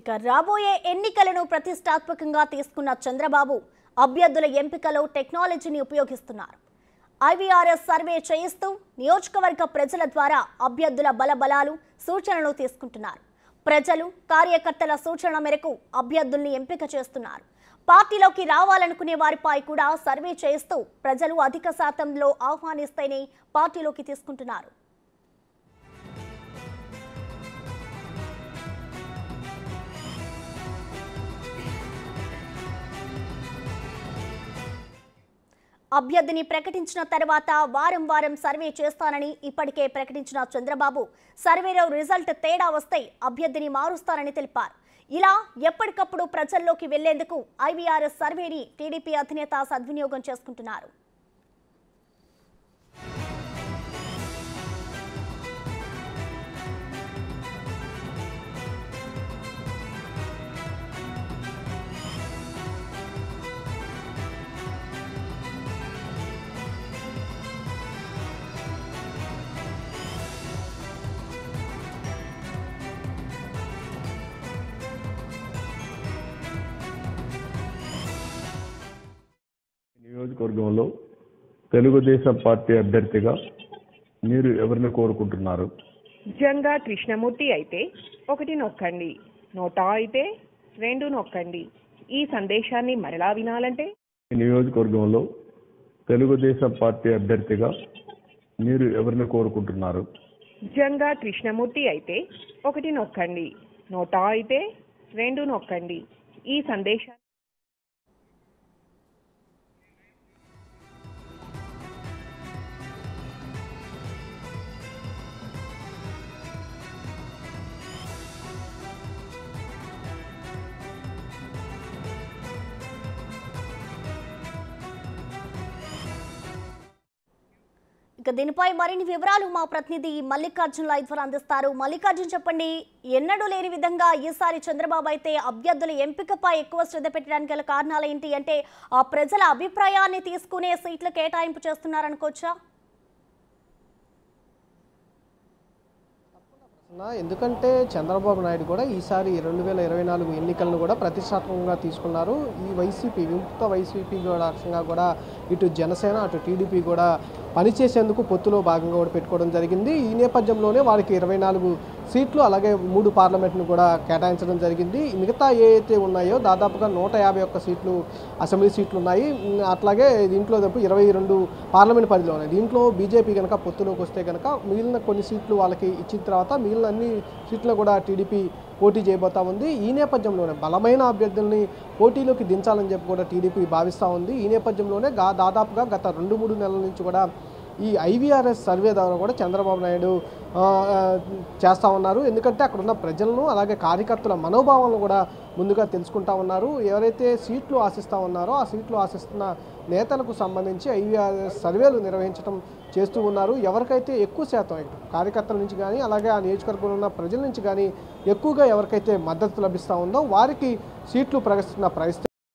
ఇక రాబోయే ఎన్నికలను ప్రతిష్టాత్మకంగా తీసుకున్న చంద్రబాబు అభ్యర్థుల ఎంపికలో టెక్నాలజీని ఉపయోగిస్తున్నారు. ఐవీఆర్ఎస్ సర్వే చేయిస్తూ నియోజకవర్గ ప్రజల ద్వారా అభ్యర్థుల బలబలాలు సూచనలు తీసుకుంటున్నారు. ప్రజలు కార్యకర్తల సూచనల మేరకు అభ్యర్థుల్ని ఎంపిక చేస్తున్నారు. పార్టీలోకి రావాలనుకునే వారిపై కూడా సర్వే చేయిస్తూ ప్రజలు అధిక శాతంలో ఆహ్వానిస్తేనే పార్టీలోకి తీసుకుంటున్నారు. అభ్యర్థిని ప్రకటించిన తర్వాత వారం వారం సర్వే చేస్తానని ఇప్పటికే ప్రకటించిన చంద్రబాబు సర్వేలో రిజల్ట్ తేడా వస్తే అభ్యర్థిని మారుస్తారని తెలిపారు. ఇలా ఎప్పటికప్పుడు ప్రజల్లోకి వెళ్లేందుకు ఐవీఆర్ఎస్ సర్వేని టీడీపీ అధినేత సద్వినియోగం చేసుకుంటున్నారు. నియోజకవర్గంలో తెలుగుదేశం పార్టీ అభ్యర్థిగా మీరు ఎవరిని కోరుకుంటున్నారు? జంగా కృష్ణమూర్తి అయితే 1 నొక్కండి, నోటా అయితే 2 నొక్కండి. ఈ సందేశాన్ని మరలా వినాలంటే నియోజకవర్గంలో తెలుగుదేశం పార్టీ అభ్యర్థిగా మీరు ఎవరిని కోరుకుంటున్నారు? జంగా కృష్ణమూర్తి అయితే 1 నొక్కండి, నోటా అయితే 2 నొక్కండి. ఈ సందేశాన్ని ఇక దీనిపై మరిన్ని వివరాలు మా ప్రతినిధి మల్లికార్జున్ లైవ్ ద్వారా అందిస్తారు. మల్లికార్జున్, చెప్పండి, ఎన్నడూ లేని విధంగా ఈసారి చంద్రబాబు అయితే అభ్యర్థుల ఎంపికపై ఎక్కువ శ్రద్ధ పెట్టడానికి గల కారణాలు ఏంటి? అంటే ఆ ప్రజల అభిప్రాయాన్ని తీసుకునే సీట్లు కేటాయింపు చేస్తున్నారనుకోవచ్చా? ఎందుకంటే చంద్రబాబు నాయుడు కూడా ఈసారి 2024 ఎన్నికలను కూడా ప్రతిష్టాత్మకంగా తీసుకున్నారు. ఈ వైసీపీ విముక్త వైసీపీ కూడా ఇటు జనసేన అటు టీడీపీ కూడా పనిచేసేందుకు పొత్తులో భాగంగా కూడా పెట్టుకోవడం జరిగింది. ఈ నేపథ్యంలోనే వారికి 24 సీట్లు అలాగే 3 పార్లమెంట్ను కూడా కేటాయించడం జరిగింది. మిగతా ఏవైతే ఉన్నాయో దాదాపుగా 151 సీట్లు అసెంబ్లీ సీట్లు ఉన్నాయి. అట్లాగే దీంట్లో 22 పార్లమెంట్ పరిధిలో ఉన్నాయి. దీంట్లో బీజేపీ కనుక పొత్తులోకి వస్తే కనుక మిగిలిన కొన్ని సీట్లు వాళ్ళకి ఇచ్చిన తర్వాత మిగిలిన అన్ని సీట్లు కూడా టీడీపీ పోటీ చేయబోతా ఉంది. ఈ నేపథ్యంలోనే బలమైన అభ్యర్థుల్ని పోటీలోకి దించాలని చెప్పి కూడా టీడీపీ భావిస్తూ ఉంది. ఈ నేపథ్యంలోనే దాదాపుగా గత 2-3 నెలల నుంచి కూడా ఈ ఐవీఆర్ఎస్ సర్వే ద్వారా కూడా చంద్రబాబు నాయుడు చేస్తూ ఉన్నారు. ఎందుకంటే అక్కడ ఉన్న ప్రజలను అలాగే కార్యకర్తల మనోభావాలను కూడా ముందుగా తెలుసుకుంటా ఉన్నారు. ఎవరైతే సీట్లు ఆశిస్తూ ఉన్నారో ఆ సీట్లు ఆశిస్తున్న నేతలకు సంబంధించి ఐవీఆర్ఎస్ సర్వేలు నిర్వహించడం చేస్తూ ఉన్నారు. ఎవరికైతే ఎక్కువ శాతం కార్యకర్తల నుంచి కానీ అలాగే ఆ నియోజకవర్గంలో ఉన్న ప్రజల నుంచి కానీ ఎక్కువగా ఎవరికైతే మద్దతు లభిస్తూ ఉందో వారికి సీట్లు ప్రకటిస్తున్న పరిస్థితి